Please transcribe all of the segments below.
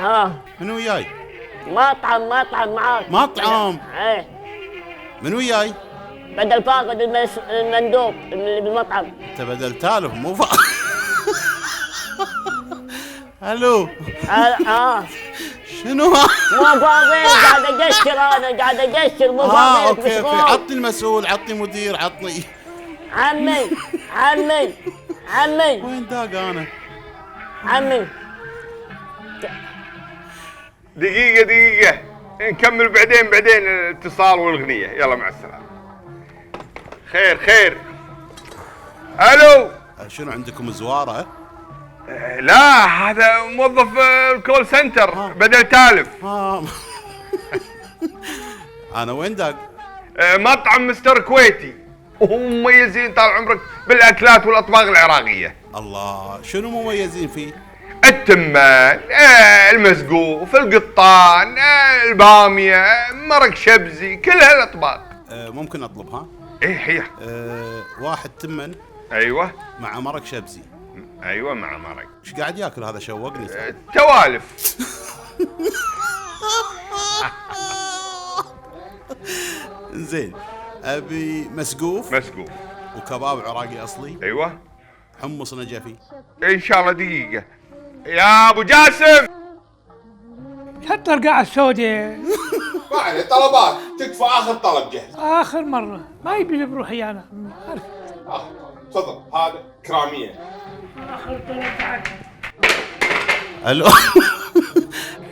ها منو وياي؟ مطعم معاك. مطعم؟ ايه. منو وياي؟ بدل فاقد المندوب اللي بالمطعم. انت بدل تالف مو الو. شنو؟ مو فاضي، قاعد اقشر، انا قاعد اقشر، مو فاضي. اوكي عطني المسؤول، عطني مدير، عطني. عمي وين داق انا؟ عمي دقيقة نكمل بعدين الاتصال والاغنية. يلا مع السلامة. خير. الو. شنو عندكم زوارة؟ لا هذا موظف الكول سنتر بدل تالف. انا وين داق؟ مطعم مستر كويتي، وهم مميزين طال عمرك بالاكلات والاطباق العراقية. الله، شنو مميزين فيه؟ التمان، المسقوف، القطان، البامية، مرق شبزي، كل هالاطباق. ممكن اطلبها؟ ايه حيح. واحد تمن. ايوه. مع مرق شبزي. ايوه مع مرق. ايش قاعد ياكل هذا؟ شوقني. توالف. زين، ابي مسقوف. وكباب عراقي اصلي. ايوه. حمص نجفي. ان شاء الله. دقيقة يا ابو جاسم، حط القاعة السوداء. ما عليه طلبات، تكفى اخر طلب جهز. اخر مرة ما يبي بروحي انا. تفضل هذا كرامية. اخر طلب بعد. الو.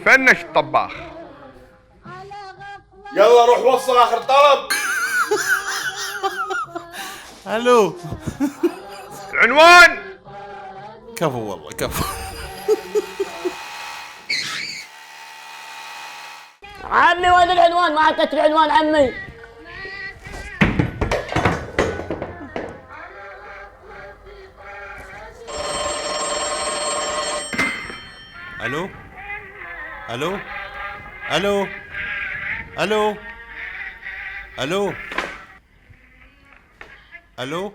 فنش الطباخ. يلا روح وصل اخر طلب. الو. العنوان. كفو والله كفو. عمي وين العنوان؟ ما اعطيت العنوان عمي. الو. الو. الو. الو. الو. الو.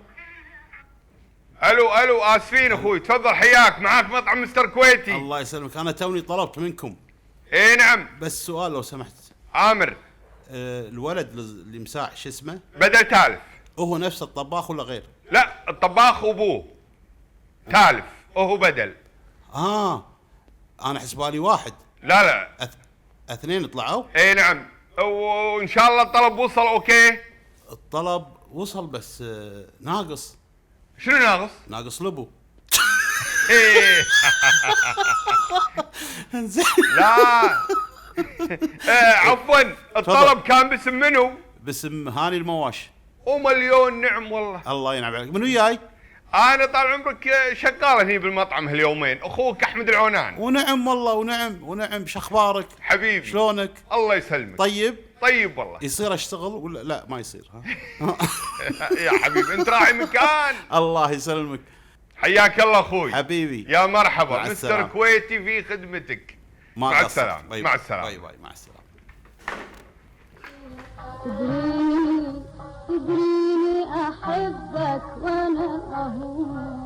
الو اسفين اخوي، تفضل حياك، معاك مطعم مستر كويتي. الله يسلمك، انا توني طلبت منكم. ايه نعم. بس سؤال لو سمحت. عامر. الولد اللي مساع شو اسمه؟ بدل تالف. هو نفس الطباخ ولا غير؟ لا الطباخ ابوه تالف وهو بدل. انا حسبالي واحد. لا اثنين طلعوا؟ ايه نعم، وان شاء الله الطلب وصل. اوكي الطلب وصل بس ناقص. شنو ناقص؟ ناقص لبو. انزين. لا عفوا، الطلب كان باسم منو؟ باسم هاني المواش. ومليون نعم والله. الله ينعم عليك. منو جاي؟ انا طال عمرك شغال هني بالمطعم هاليومين، اخوك احمد العونان. ونعم والله، ونعم. شو اخبارك حبيبي؟ شلونك؟ الله يسلمك. طيب والله. يصير اشتغل ولا لا ما يصير؟ يا حبيبي انت راعي مكان. الله يسلمك. حياك الله اخوي. حبيبي يا مرحبا. مستر كويتي في خدمتك. مع السلامة. مع السلامة. باي مع السلامة. تدريني أحبك وأنا أهون.